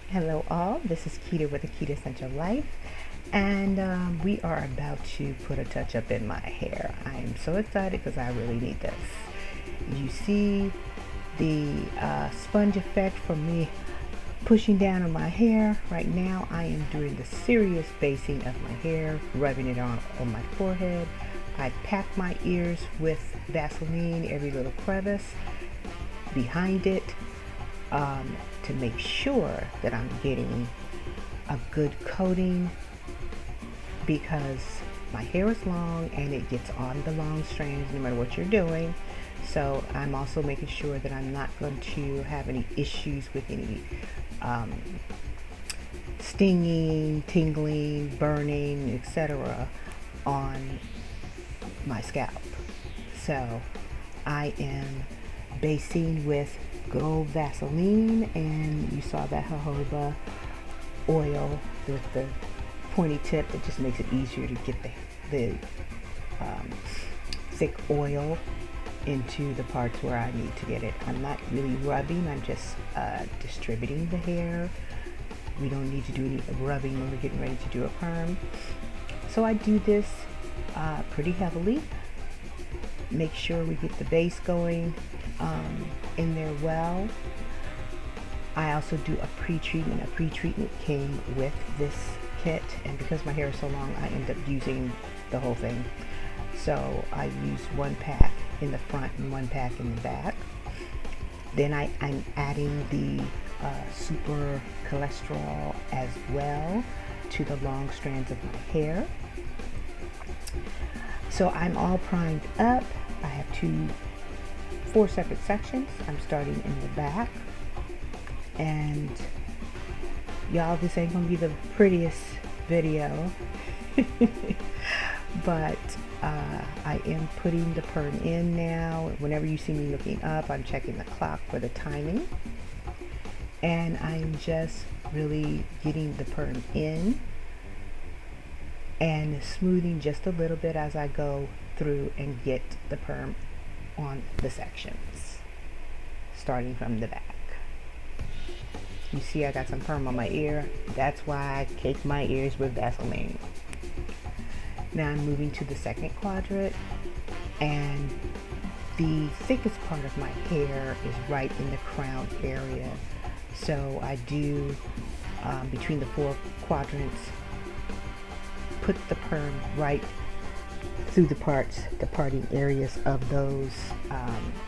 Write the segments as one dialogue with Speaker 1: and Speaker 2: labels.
Speaker 1: Hello all, this is Quita with the Quitassential Life, and we are about to put a touch up in my hair. I am so excited because I really need this. You see the sponge effect from me pushing down on my hair. Right now I am doing the serious basing of my hair, rubbing it on my forehead. I pack my ears with Vaseline, every little crevice behind it, to make sure that I'm getting a good coating, because my hair is long and it gets on the long strands no matter what you're doing. So I'm also making sure that I'm not going to have any issues with any stinging, tingling, burning, etc. on my scalp. So I am basing with good old Vaseline, and you saw that jojoba oil with the pointy tip. It just makes it easier to get the thick oil into the parts where I need to get it. I'm not really rubbing, I'm just distributing the hair. We don't need to do any rubbing when we're getting ready to do a perm. So I do this pretty heavily. Make sure we get the base going in there well. I also do a pre-treatment. A pre-treatment came with this kit, and because my hair is so long, I end up using the whole thing. So I use one pack in the front and one pack in the back. Then I'm adding the super cholesterol as well to the long strands of my hair. So I'm all primed up. I have four separate sections. I'm starting in the back, and y'all, this ain't gonna be the prettiest video but I am putting the perm in now. Whenever you see me looking up, I'm checking the clock for the timing, and I'm just really getting the perm in and smoothing just a little bit as I go through and get the perm on the sections, starting from the back. You see I got some perm on my ear. That's why I cake my ears with Vaseline. Now I'm moving to the second quadrant, and the thickest part of my hair is right in the crown area. So I do, between the four quadrants, put the perm right through the parting areas of those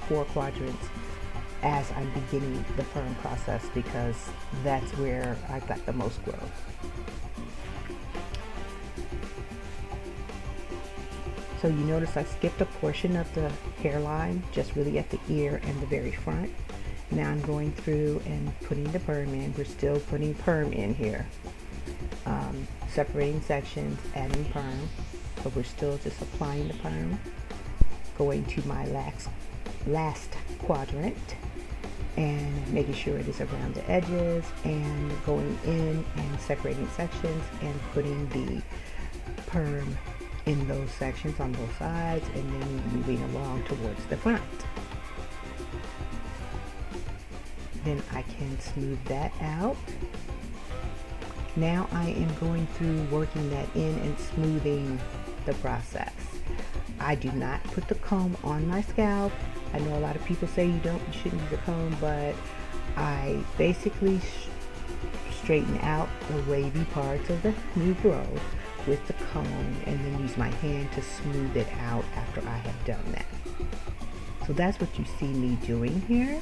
Speaker 1: four quadrants as I'm beginning the perm process, because that's where I got the most growth. So you notice I skipped a portion of the hairline, just really at the ear and the very front. Now I'm going through and putting the perm in. We're still putting perm in here. Separating sections, adding perm. So we're still just applying the perm. Going to my last quadrant and making sure it is around the edges, and going in and separating sections and putting the perm in those sections on both sides, and then moving along towards the front. Then I can smooth that out. Now I am going through working that in and smoothing the process. I do not put the comb on my scalp. I know a lot of people say you shouldn't use a comb, but I basically straighten out the wavy parts of the new growth with the comb, and then use my hand to smooth it out after I have done that. So that's what you see me doing here.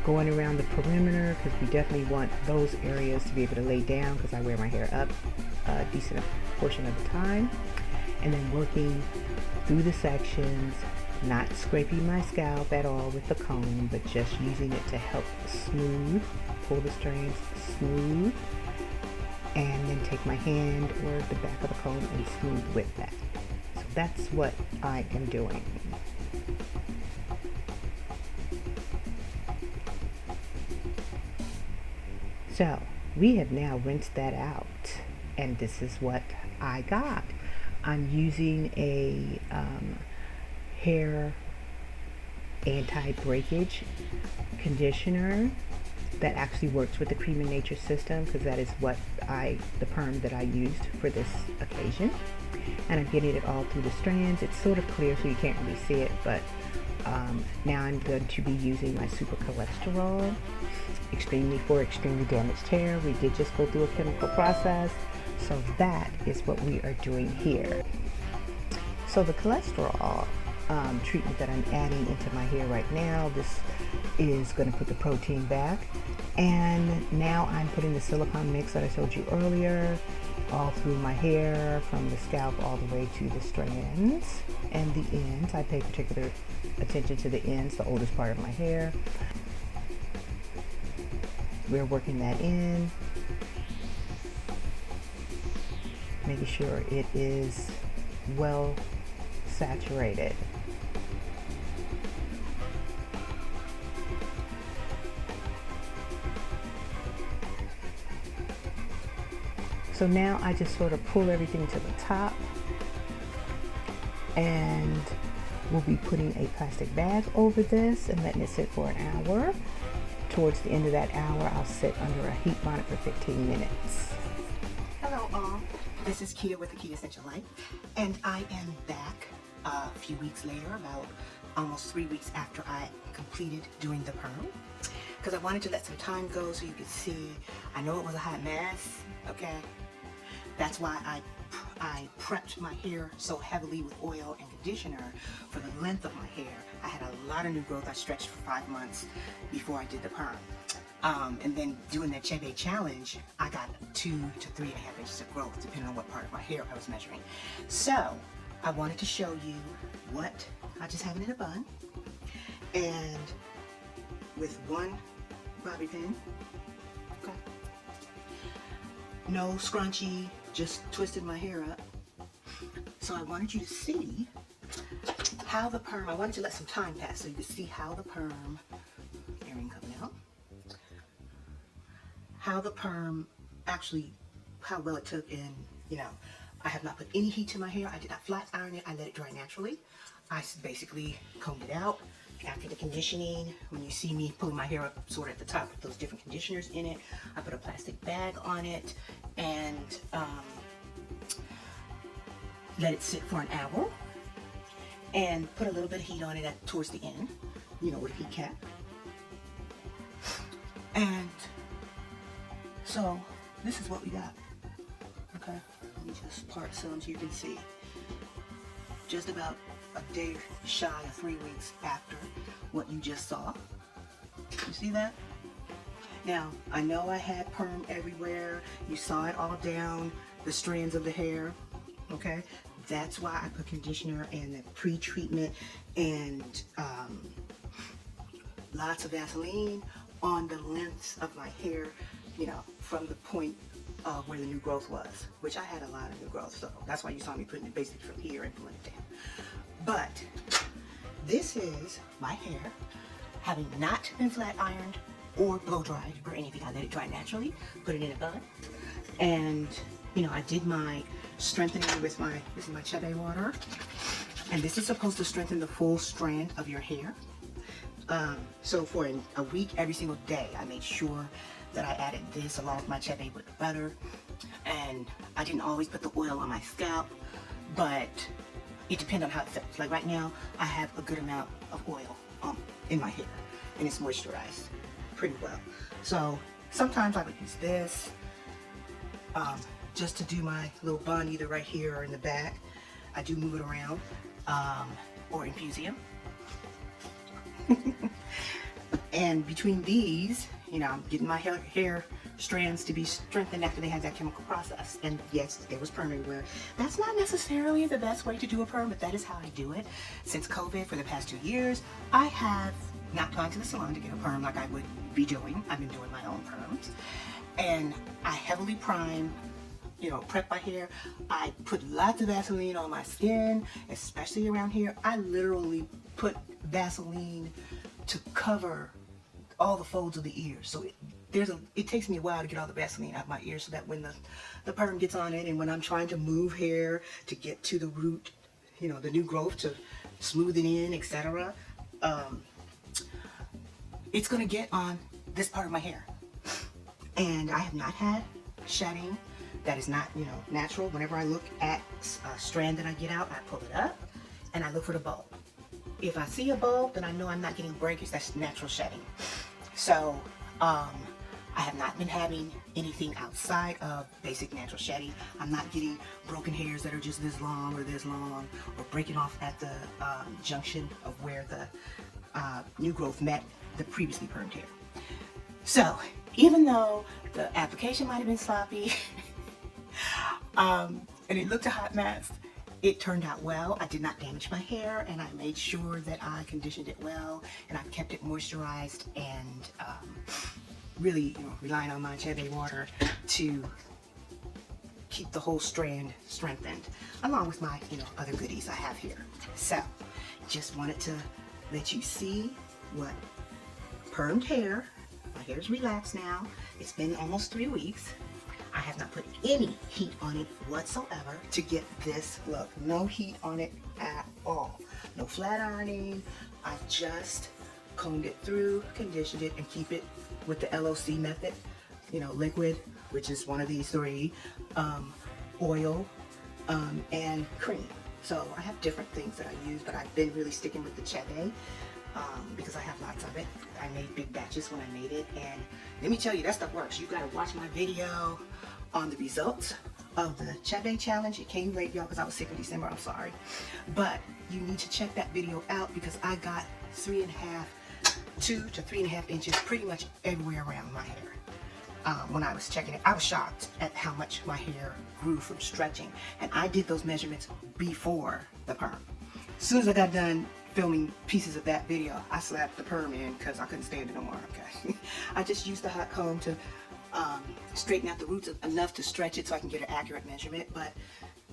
Speaker 1: Going around the perimeter, because we definitely want those areas to be able to lay down, because I wear my hair up a decent portion of the time. And then working through the sections, not scraping my scalp at all with the comb, but just using it to help smooth, pull the strands smooth, and then take my hand or the back of the comb and smooth with that. So that's what I am doing. So we have now rinsed that out, and this is what I got. I'm using a hair anti-breakage conditioner that actually works with the Cream in Nature system, because that is what the perm that I used for this occasion. And I'm getting it all through the strands. It's sort of clear so you can't really see it, but now I'm going to be using my super cholesterol for extremely damaged hair. We did just go through a chemical process, so that is what we are doing here. So the cholesterol treatment that I'm adding into my hair right now, this is going to put the protein back, and now I'm putting the silicone mix that I showed you earlier all through my hair, from the scalp all the way to the strands and the ends. I pay particular attention to the ends, the oldest part of my hair. We're working that in, making sure it is well saturated. So now I just sort of pull everything to the top, and we'll be putting a plastic bag over this and letting it sit for an hour. Towards the end of that hour, I'll sit under a heat bonnet for 15 minutes.
Speaker 2: Hello all, this is Quita with the Quitassential Life, and I am back a few weeks later, about almost 3 weeks after I completed doing the perm, because I wanted to let some time go so you could see. I know it was a hot mess, okay? That's why I prepped my hair so heavily with oil and conditioner for the length of my hair. I had a lot of new growth. I stretched for 5 months before I did the perm. And then doing that Chebe challenge, I got 2 to 3.5 inches of growth, depending on what part of my hair I was measuring. So I wanted to show you what I just have it in a bun, and with one bobby pin, okay, no scrunchie, just twisted my hair up. So I wanted you to see how the perm, I wanted to let some time pass so you could see how the perm, earring coming out, how the perm actually, how well it took. And you know, I have not put any heat to my hair. I did not flat iron it. I let it dry naturally. I basically combed it out after the conditioning. When you see me pulling my hair up sort of at the top with those different conditioners in it, I put a plastic bag on it and let it sit for an hour, and put a little bit of heat on it towards the end, you know, with a heat cap. And so this is what we got. Okay, let me just part some so you can see. Just about a day shy of 3 weeks after what you just saw. You see that? Now, I know I had perm everywhere. You saw it all down the strands of the hair, okay? That's why I put conditioner and the pre-treatment and lots of Vaseline on the lengths of my hair, you know, from the point where the new growth was, which I had a lot of new growth, so that's why you saw me putting it basically from here and pulling it down. But this is my hair having not been flat ironed or blow dried or anything. I let it dry naturally, put it in a bun, and you know, I did my strengthening with this is my Chebe water, and this is supposed to strengthen the full strand of your hair. So for a week, every single day, I made sure that I added this along with my Chebe with the butter, and I didn't always put the oil on my scalp, but it depends on how it feels. Like right now, I have a good amount of oil in my hair, and it's moisturized pretty well. So sometimes I would use this just to do my little bun, either right here or in the back. I do move it around, or infusium. And between these, you know, I'm getting my hair strands to be strengthened after they had that chemical process. And yes, there was perm everywhere. That's not necessarily the best way to do a perm, but that is how I do it. Since COVID, for the past 2 years, I have not gone to the salon to get a perm like I would be doing. I've been doing my own perms. And I heavily prime, you know, prep my hair. I put lots of Vaseline on my skin, especially around here. I literally put Vaseline to cover all the folds of the ears, so it takes me a while to get all the Vaseline out of my ear so that when the perm gets on it and when I'm trying to move hair to get to the root, you know, the new growth to smooth it in, etc. It's gonna get on this part of my hair. And I have not had shedding that is not, you know, natural. Whenever I look at a strand that I get out, I pull it up and I look for the bulb. If I see a bulb, then I know I'm not getting breakage. That's natural shedding. So I have not been having anything outside of basic natural shedding. I'm not getting broken hairs that are just this long, or breaking off at the junction of where the new growth met the previously permed hair. So even though the application might have been sloppy and it looked a hot mess, it turned out well. I did not damage my hair, and I made sure that I conditioned it well, and I kept it moisturized, and really, you know, relying on my Chebe water to keep the whole strand strengthened, along with my, you know, other goodies I have here. So, just wanted to let you see what permed hair. My hair is relaxed now. It's been almost 3 weeks. I have not put any heat on it whatsoever to get this look. No heat on it at all. No flat ironing. I just combed it through, conditioned it, and keep it with the LOC method. You know, liquid, which is one of these three, oil, and cream. So I have different things that I use, but I've been really sticking with the Chebe because I have lots of it. I made big batches when I made it, and let me tell you, that stuff works. You gotta watch my video on the results of the Chebe challenge. It came late, y'all, because I was sick in December. I'm sorry, but you need to check that video out because I got 2 to 3.5 inches pretty much everywhere around my hair. When I was checking it, I was shocked at how much my hair grew from stretching, and I did those measurements before the perm. As soon as I got done filming pieces of that video, I slapped the perm in because I couldn't stand it no more. Okay, I just used the hot comb to straighten out the roots enough to stretch it so I can get an accurate measurement. But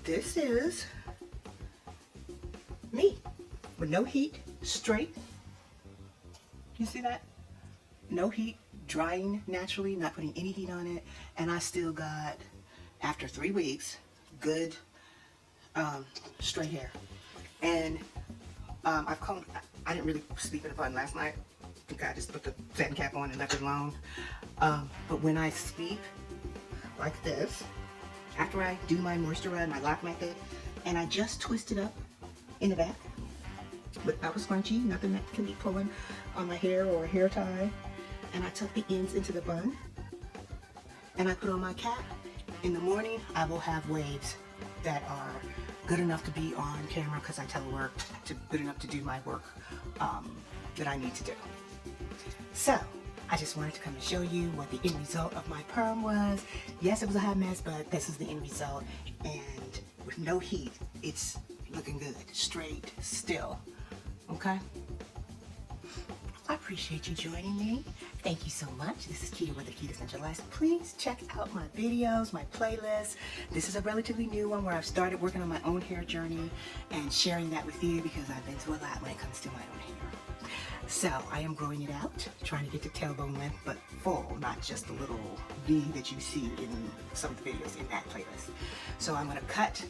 Speaker 2: this is me with no heat, straight. You see that? No heat, drying naturally, not putting any heat on it, and I still got, after 3 weeks, good straight hair. And I've combed. I didn't really sleep in the bun last night. I think I just put the satin cap on and left it alone. But when I sleep like this, after I do my moisturizer, my lock method, and I just twist it up in the back without a scrunchie, nothing that can be pulling on my hair or a hair tie, and I tuck the ends into the bun, and I put on my cap. In the morning, I will have waves that are good enough to be on camera because I telework, good enough to do my work that I need to do. So, I just wanted to come and show you what the end result of my perm was. Yes, it was a hot mess, but this is the end result, and with no heat, it's looking good, straight, still, okay? I appreciate you joining me. Thank you so much. This is Quita with the Quitassential. Please check out my videos, my playlist. This is a relatively new one where I've started working on my own hair journey and sharing that with you because I've been through a lot when it comes to my own hair. So I am growing it out, trying to get to tailbone length, but full, not just the little V that you see in some of the videos in that playlist. So I'm gonna cut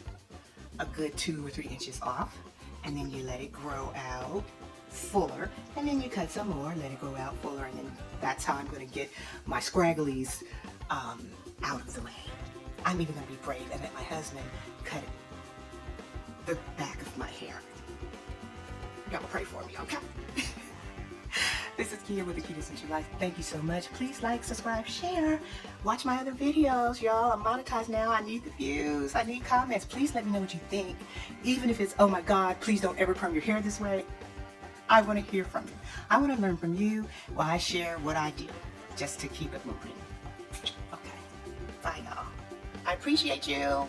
Speaker 2: a good 2 or 3 inches off, and then you let it grow out fuller, and then you cut some more, let it grow out fuller, and then that's how I'm going to get my scragglies out of the way. I'm even going to be brave and let my husband cut the back of my hair. Y'all pray for me, okay? This is Quita with the Quitassential. Thank you so much. Please like, subscribe, share. Watch my other videos, y'all. I'm monetized now. I need the views. I need comments. Please let me know what you think. Even if it's, oh my God, please don't ever perm your hair this way. I want to hear from you. I want to learn from you while I share what I do, just to keep it moving. Okay. Bye, y'all. I appreciate you.